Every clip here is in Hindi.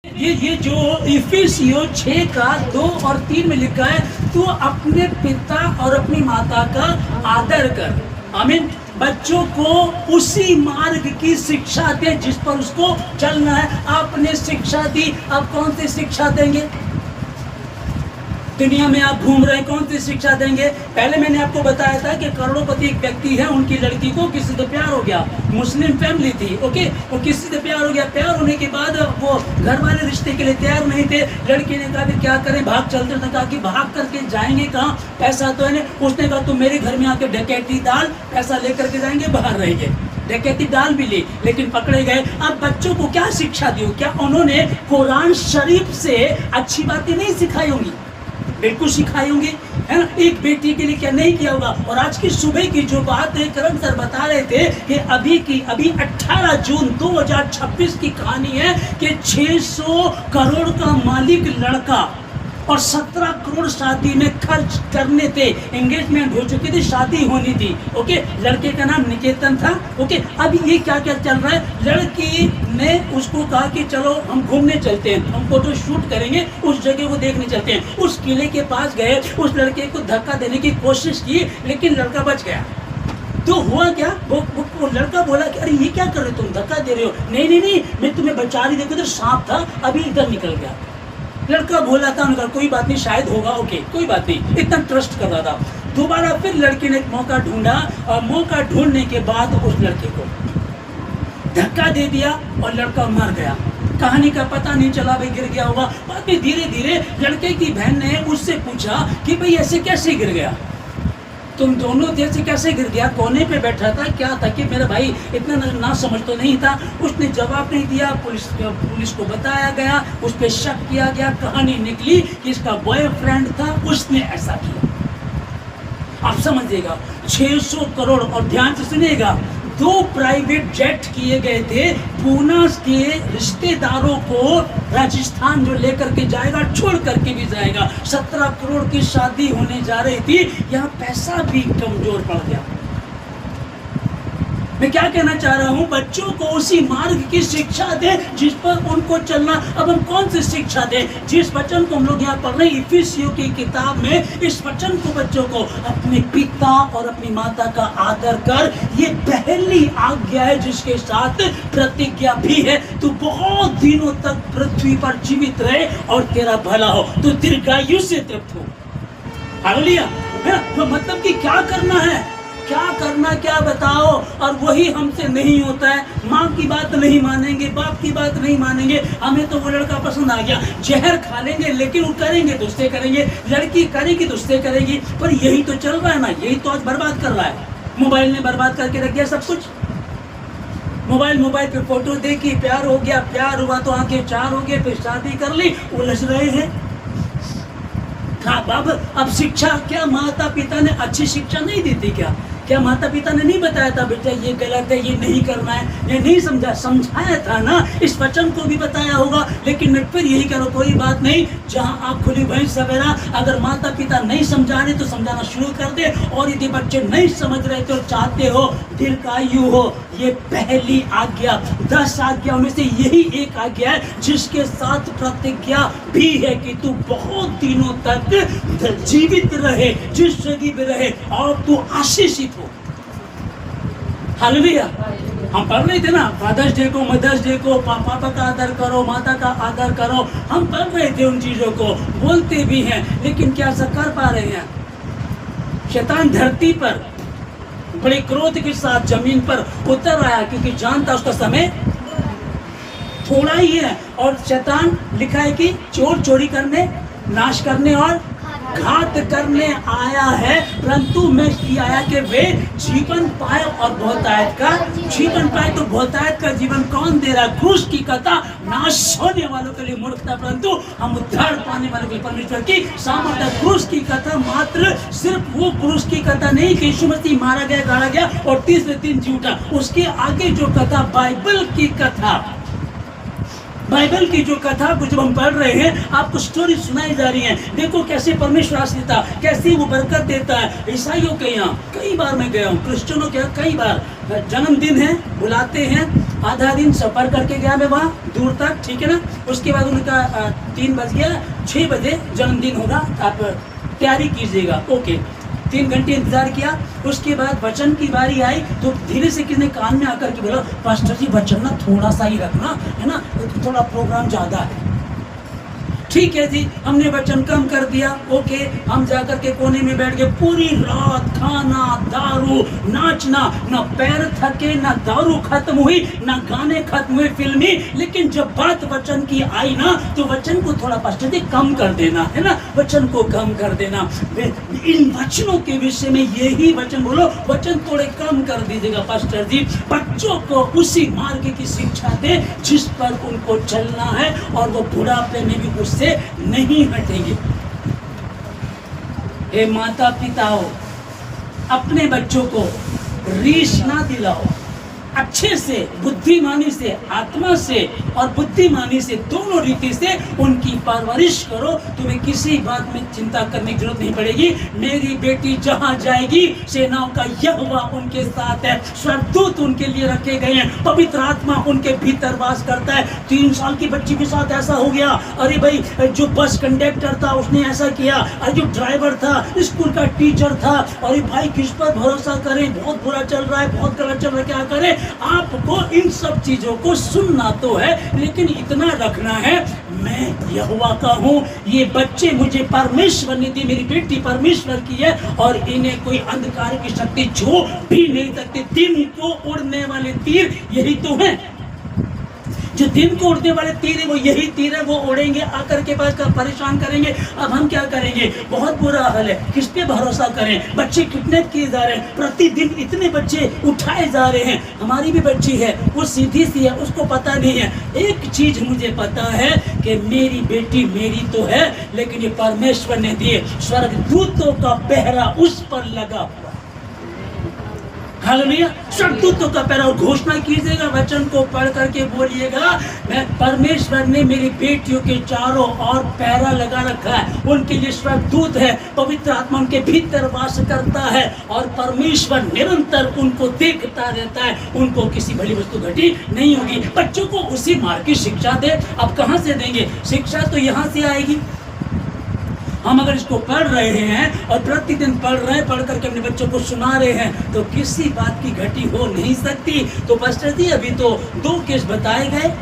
ये जो इफिसियों 6 का 2 और 3 में लिखा है, तू अपने पिता और अपनी माता का आदर कर। आमीन। बच्चों को उसी मार्ग की शिक्षा दे जिस पर उसको चलना है। आपने शिक्षा दी, अब कौन सी शिक्षा देंगे? दुनिया में आप घूम रहे हैं, कौन सी शिक्षा देंगे? पहले मैंने आपको बताया था कि करोड़पति एक व्यक्ति है, उनकी लड़की को किसी से प्यार हो गया, मुस्लिम फैमिली थी, ओके, वो किसी से प्यार हो गया। प्यार होने के बाद वो घर वाले रिश्ते के लिए तैयार नहीं थे। लड़की ने कहा फिर क्या करें, भाग चलते। उसने कहा कि भाग करके जाएंगे कहाँ, पैसा तो है नहीं। उसने कहा तुम मेरे घर में आके डकैती डाल, पैसा लेकर के जाएंगे, बाहर रहेंगे। डकैती डाल भी ली, लेकिन पकड़े गए। अब बच्चों को क्या शिक्षा दी? क्या उन्होंने कुरान शरीफ से अच्छी बातें नहीं सिखाई होंगी? बिल्कुल सिखाई होंगी, है ना। एक बेटी के लिए क्या नहीं किया होगा। और आज की सुबह की जो बात है, करम सर बता रहे थे कि अभी 18 जून 2026 की कहानी है कि 600 करोड़ का मालिक लड़का और 17 करोड़ शादी में खर्च करने थे। एंगेजमेंट हो चुकी थी, शादी होनी थी, ओके। लड़के का नाम निकेतन था, ओके। अब ये क्या क्या चल रहा है, लड़की ने उसको कहा कि चलो हम घूमने चलते हैं, हम फोटो शूट करेंगे, उस जगह को देखने चलते हैं। उस किले के पास गए, उस लड़के को धक्का देने की कोशिश की, लेकिन लड़का बच गया। तो हुआ क्या, वो लड़का बोला कि अरे ये क्या कर रहे हो तुम, धक्का दे रहे हो। नहीं, मैं तुम्हें बचा रही, देखो इधर सांप था, अभी इधर निकल गया। लड़का बोला था, उनका कोई बात नहीं, शायद होगा, ओके, कोई बात नहीं, इतना ट्रस्ट कर रहा था। दोबारा फिर लड़की ने एक मौका ढूंढा, और मौका ढूंढने के बाद उस लड़के को धक्का दे दिया और लड़का मर गया। कहानी का पता नहीं चला, भाई गिर गया होगा। बाद में धीरे धीरे लड़के की बहन ने उससे पूछा कि भाई ऐसे कैसे गिर गया, तुम दोनों जैसे कैसे गिर गया, कोने पे बैठा था, क्या था कि मेरा भाई इतना ना समझ तो नहीं था। उसने जवाब नहीं दिया। पुलिस को बताया गया, उस पर शक किया गया। कहानी निकली कि इसका बॉयफ्रेंड था, उसने ऐसा किया। आप समझिएगा, 600 करोड़। और ध्यान से सुनिएगा, 2 प्राइवेट जेट किए गए थे। पूना के रिश्तेदारों को राजस्थान जो लेकर के जाएगा, छोड़ करके भी जाएगा। 17 करोड़ की शादी होने जा रही थी, यहाँ पैसा भी कमजोर पड़ गया। मैं क्या कहना चाह रहा हूँ, बच्चों को उसी मार्ग की शिक्षा दे जिस पर उनको चलना। अब हम कौन सी शिक्षा दें? जिस वचन को हम लोग यहाँ पढ़ रहे हैं इफिसियों की किताब में, इस वचन को बच्चों को अपने पिता और अपनी माता का आदर कर, ये पहली आज्ञा है जिसके साथ प्रतिज्ञा भी है। तू बहुत दिनों तक पृथ्वी पर जीवित रहे और तेरा भला हो, तो दीर्घायु से तृप्त हो। हालेलुया। तो मतलब कि क्या करना है, क्या बताओ। और वही हमसे नहीं होता है। माँ की बात नहीं मानेंगे, बाप की बात नहीं मानेंगे। हमें तो वो लड़का पसंद आ गया, जहर खा लेंगे, लेकिन वो करेंगे तो उससे करेंगे, लड़की करेगी तो उससे करेगी। पर यही तो चल रहा है ना, यही तो आज बर्बाद कर रहा है। मोबाइल ने बर्बाद करके रख दिया सब कुछ। मोबाइल पे फोटो देखी, प्यार हो गया, प्यार हुआ तो आंखें 4 हो गए, फिर शादी कर ली, उलझ रहे हैं। हाँ बाबा, अब शिक्षा क्या माता पिता ने अच्छी शिक्षा नहीं दी थी क्या माता पिता ने नहीं बताया था बेटा ये गलत है, ये नहीं करना है, ये नहीं समझाया था ना। इस वचन को भी बताया होगा, लेकिन मैं फिर यही करो, कोई बात नहीं। जहाँ आप खुली भैंस सवेरा, अगर माता पिता नहीं समझा रहे तो समझाना शुरू कर दे। और यदि बच्चे नहीं समझ रहे तो चाहते हो दीर्घायु हो, ये पहली आज्ञा, 10 आज्ञाओं में से यही एक आज्ञा है जिसके साथ प्रतिज्ञा भी है कि तू बहुत दिनों तक जीवित रहे, जिस जगह पे रहे, और तू आशीषित हो। हालेलुया। हम पढ़ रहे थे ना, फादर्स डे को, मदर्स डे को, पापा का आदर करो, माता का आदर करो। हम पढ़ रहे थे उन चीजों को, बोलते भी हैं, लेकिन क्या ऐसा कर पा रहे हैं? शैतान धरती पर बड़े क्रोध के साथ जमीन पर उतर आया, क्योंकि जानता उसका समय थोड़ा ही है। और शैतान लिखा है कि चोर चोरी करने, नाश करने और घात करने आया है, परंतु मैं इसलिए आया कि वे जीवन पाए और बहुतायत का जीवन पाए। तो बहुतायत का जीवन कौन दे रहा है? क्रूस की कथा नाश होने वालों के लिए मूर्खता, परंतु हम उद्धार पाने वालों के लिए परमेश्वर की सामर्थ्य। क्रूस की कथा मात्र सिर्फ वो क्रूस की कथा नहीं कि यीशु मसीह मारा गया, गाड़ा गया और तीसरे दिन जी उठा। उसके आगे जो कथा, बाइबल की कथा, बाइबल की जो कथा को जब हम पढ़ रहे हैं, आपको स्टोरी सुनाई जा रही है। देखो कैसे परमेश्वर आशीष देता, कैसे वो बरकत देता है। ईसाइयों के यहाँ कई बार मैं गया हूँ, क्रिश्चियनों के यहाँ कई बार, जन्मदिन है बुलाते हैं, आधा दिन सफ़र करके गया मैं वहाँ दूर तक, ठीक है ना। उसके बाद उनका 3 बज गया, 6 बजे जन्मदिन होगा, आप तैयारी कीजिएगा। ओके, 3 घंटे इंतजार किया। उसके बाद वचन की बारी आई तो धीरे से किसी ने कान में आकर के बोला, पास्टर जी वचन ना थोड़ा सा ही रखना, है ना, थोड़ा प्रोग्राम ज़्यादा है। ठीक है जी, हमने वचन कम कर दिया। ओके, हम जाकर के कोने में बैठ गए। पूरी रात खाना, दारू, नाचना, ना पैर थके, ना दारू खत्म हुई, ना गाने खत्म हुए फिल्मी। लेकिन जब बात वचन की आई ना, तो वचन को थोड़ा पास्टर जी कम कर देना, है ना, वचन को कम कर देना। इन वचनों के विषय में यही वचन बोलो, वचन थोड़े कम कर दीजिएगा पास्टर जी। बच्चों को उसी मार्ग की शिक्षा दे जिस पर उनको चलना है, और वो बुढ़ापे में भी उससे नहीं हटेंगे। हे माता पिताओं, अपने बच्चों को रीस ना दिलाओ, अच्छे से, बुद्धिमानी से, आत्मा से और बुद्धिमानी से, दोनों रीति से उनकी परवरिश करो। तुम्हें किसी बात में चिंता करने की जरूरत नहीं पड़ेगी। मेरी बेटी जहां जाएगी, सेनाओं का यहोवा उनके साथ है, स्वर्गदूत उनके लिए रखे गए हैं, पवित्र आत्मा उनके भीतर वास करता है। 3 साल की बच्ची के साथ ऐसा हो गया। अरे भाई, जो बस कंडक्टर था उसने ऐसा किया, अरे जो ड्राइवर था, स्कूल का टीचर था, अरे भाई किस पर भरोसा करें, बहुत बुरा चल रहा है, बहुत गलत चल रहा है, क्या करें। आपको इन सब चीजों को सुनना तो है, लेकिन इतना रखना है, मैं यहोवा का हूं। ये बच्चे मुझे परमेश्वर ने दी, मेरी बेटी परमेश्वर की है, और इन्हें कोई अंधकार की शक्ति छू भी नहीं सकती। दिन को उड़ने वाले तीर यही तो हैं, जो दिन को उड़ने वाले तीर है वो यही तीर है, वो उड़ेंगे, आकर के पास का परेशान करेंगे। अब हम क्या करेंगे, बहुत बुरा हाल है, किस पे भरोसा करें। बच्चे किडनैप किए जा रहे हैं, प्रतिदिन इतने बच्चे उठाए जा रहे हैं। हमारी भी बच्ची है, वो सीधी सी है, उसको पता नहीं है। एक चीज मुझे पता है कि मेरी बेटी मेरी तो है, लेकिन ये परमेश्वर ने दिए, स्वर्गदूतों का पहरा उस पर लगा हुआ। हालेलुया, स्वर्गदूतों का पहरा। और घोषणा कीजिएगा, वचन को पढ़ करके बोलिएगा, मैं परमेश्वर ने मेरी बेटियों के चारों ओर पहरा लगा रखा है, उनके लिए स्वर्गदूत है, पवित्र आत्मा उनके भीतर वास करता है, और परमेश्वर निरंतर उनको देखता रहता है, उनको किसी भली वस्तु घटी नहीं होगी। बच्चों को उसी मार्ग की शिक्षा दे। अब कहां से देंगे शिक्षा? तो यहां से आएगी। हम अगर इसको पढ़ रहे हैं और प्रतिदिन पढ़ रहे हैं, पढ़ करके अपने बच्चों को सुना रहे हैं, तो किसी बात की घटी हो नहीं सकती। तो पास्टर जी अभी तो 2 केस बताए गए।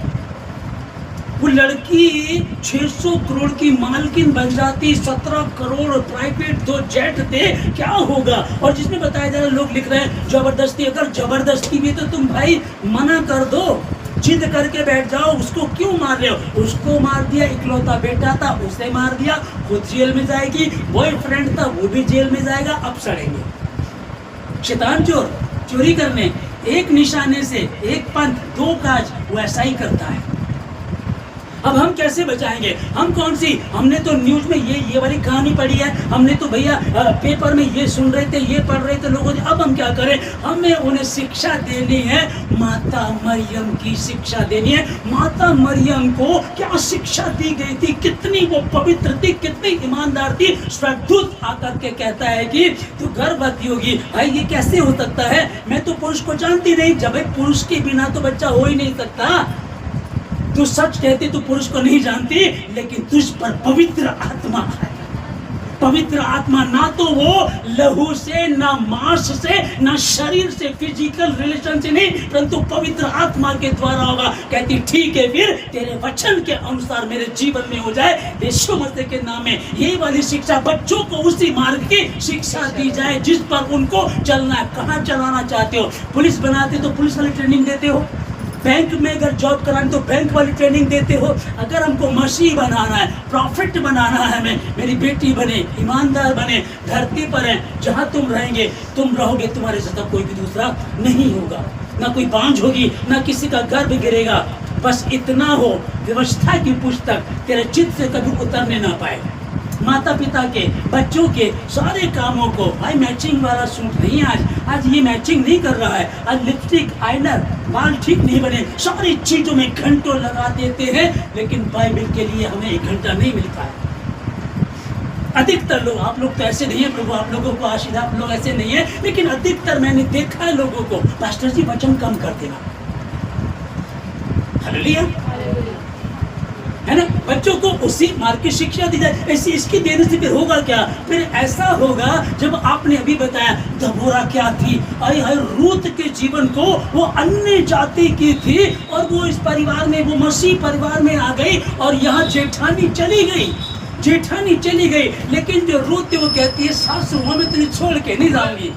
वो लड़की 600 करोड़ की मालकिन बन जाती, 17 करोड़ प्राइवेट 2 जेट थे, क्या होगा? और जिसमें बताया जा रहा है, लोग लिख रहे हैं जबरदस्ती। अगर जबरदस्ती भी तो तुम भाई मना कर दो, जिद करके बैठ जाओ। उसको क्यों मार रहे हो? उसको मार दिया, इकलौता बेटा था उसे मार दिया, खुद जेल में जाएगी। बॉयफ्रेंड था वो भी जेल में जाएगा, अब सड़ेंगे। शैतान चोर चोरी करने, एक निशाने से, एक पंथ 2 काज, वो ऐसा ही करता है। अब हम कैसे बचाएंगे? हम कौन सी, हमने तो न्यूज में ये वाली कहानी पढ़ी है, हमने तो भैया पेपर में ये सुन रहे थे, ये पढ़ रहे थे लोगों ने। अब हम क्या करें? हमें उन्हें शिक्षा देनी है, माता मरियम की शिक्षा देनी है। माता मरियम को क्या शिक्षा दी गई थी, कितनी वो पवित्र थी, कितनी ईमानदार थी। स्वर्गदूत आकर के कहता है कि तू गर्भवती होगी। भाई ये कैसे हो सकता है? मैं तो पुरुष को जानती नहीं। जब एक पुरुष के बिना तो बच्चा हो ही नहीं सकता। तू सच कहती, तू पुरुष को नहीं जानती, लेकिन तुझ पर पवित्र आत्मा है। पवित्र आत्मा ना तो वो लहू से, ना मांस से, ना शरीर से, फिजिकल रिलेशन से नहीं, परंतु पवित्र आत्मा के द्वारा होगा। कहती ठीक है, फिर तेरे वचन के अनुसार मेरे जीवन में हो जाए, यीशु मसीह के नाम में। यही वाली शिक्षा बच्चों को उसी मार्ग की शिक्षा दी जाए जिस पर उनको चलना है। कहाँ चलाना चाहते हो? पुलिस बनाते तो पुलिस वाली ट्रेनिंग देते हो, बैंक में अगर जॉब करानी तो बैंक वाली ट्रेनिंग देते हो। अगर हमको मसीह बनाना है, प्रॉफिट बनाना है, हमें, मेरी बेटी बने, ईमानदार बने, धरती पर है, जहाँ तुम रहेंगे, तुम रहोगे, तुम्हारे साथ कोई भी दूसरा नहीं होगा, ना कोई बांझ होगी, ना किसी का घर भी गिरेगा। बस इतना हो, व्यवस्था की पुस्तक तेरे चित्त से कभी उतरने ना पाए। माता पिता के, बच्चों के सारे कामों को, भाई मैचिंग वाला सूट नहीं, आज ये मैचिंग नहीं कर रहा है, आज लिपस्टिक, आईलाइनर, बाल ठीक नहीं बने, सारी चीजों में घंटों लगा देते हैं, लेकिन बाइबल के लिए हमें 1 घंटा नहीं मिलता है। अधिकतर लोग, आप लोग तो ऐसे नहीं है, प्रभु आप लोगों को आशीष, आप लोग ऐसे नहीं है, लेकिन अधिकतर मैंने देखा है लोगों को, पास्टर जी वचन कम कर देना, हालेलुया, है ना। बच्चों को उसी मार्ग की शिक्षा दी जाए। ऐसी इसकी देने से फिर होगा क्या? फिर ऐसा होगा जब आपने अभी बताया दबोरा क्या थी, अरे हर रूत के जीवन को वो अन्य जाति की थी और वो इस परिवार में, वो मसीह परिवार में आ गई और यहाँ जेठानी चली गई, जेठानी चली गई। लेकिन जो रूत थी वो कहती है सासू मैं तुझे छोड़ के नहीं जाऊंगी।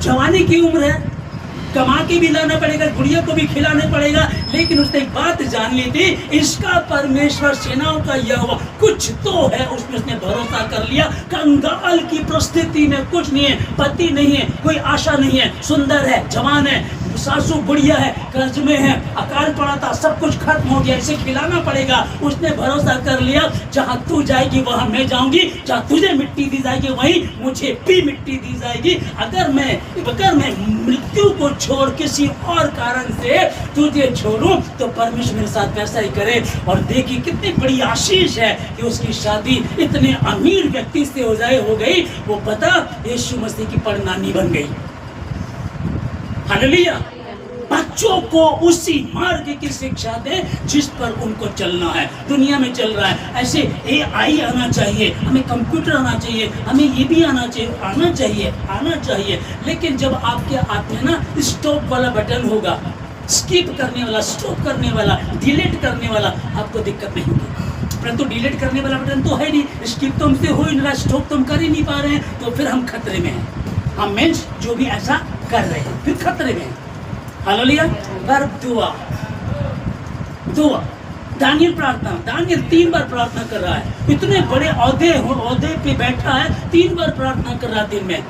जवानी की उम्र है, कमा के भी लाना पड़ेगा, गुड़िया को भी खिलाना पड़ेगा, लेकिन उसने एक बात जान ली थी, इसका परमेश्वर सेनाओं का यहोवा कुछ तो है। उसमें उसने भरोसा कर लिया। कंगाल की परिस्थिति में कुछ नहीं है, पति नहीं है, कोई आशा नहीं है, सुंदर है, जवान है, सासू बुढ़िया है, कर्ज में है, अकाल पड़ा था, सब कुछ खत्म हो गया, इसे खिलाना पड़ेगा। उसने भरोसा कर लिया जहाँ तू जाएगी वहाँ मैं जाऊंगी, जहाँ तुझे मिट्टी दी जाएगी वहीं मुझे भी मिट्टी दी जाएगी। अगर मैं मृत्यु को छोड़ किसी और कारण से तुझे छोड़ूं तो परमेश्वर मेरे साथ वैसा ही करे। और देखिए कितनी बड़ी आशीष है कि उसकी शादी इतने अमीर व्यक्ति से हो गई। वो पता यीशु मसीह की परनानी बन गई। हालेलुया। बच्चों को उसी मार्ग की शिक्षा दे जिस पर उनको चलना है। दुनिया में चल रहा है ऐसे AI आना चाहिए, हमें कंप्यूटर आना चाहिए, हमें ये भी आना चाहिए। लेकिन जब आपके हाथ में ना स्टॉप वाला बटन होगा, स्किप करने वाला, स्टॉप करने वाला, डिलीट करने वाला, आपको दिक्कत नहीं होगी। परंतु डिलीट करने वाला बटन तो है नहीं, स्किप तो हमसे हो ही नहीं रहा, स्टॉप तो हम कर ही नहीं पा रहे हैं, तो फिर हम खतरे में हैं। हम मेंस जो भी ऐसा कर रहे हैं फिर खतरे में। हालेलुया। पर दुआ दानियल प्रार्थना, दानियल 3 बार प्रार्थना कर रहा है। इतने बड़े औहदे पे बैठा है, 3 बार प्रार्थना कर रहा है दिन में।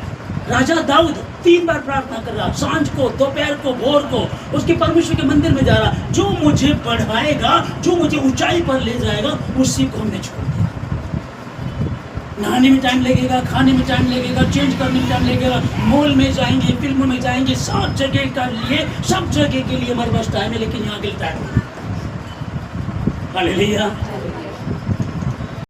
राजा दाऊद 3 बार प्रार्थना कर रहा, सांझ को, दोपहर को, भोर को, उसके परमेश्वर के मंदिर में जा रहा। जो मुझे बढ़ाएगा, जो मुझे ऊंचाई पर ले जाएगा, उसी को हमने छोड़ दिया। नहाने में टाइम लगेगा, खाने में टाइम लगेगा, चेंज करने में टाइम लगेगा, मॉल में जाएंगे, फिल्मों में जाएंगे, सब जगह के लिए हमारे पास टाइम है, लेकिन यहाँ के लिए टाइम नहीं। हालेलुया।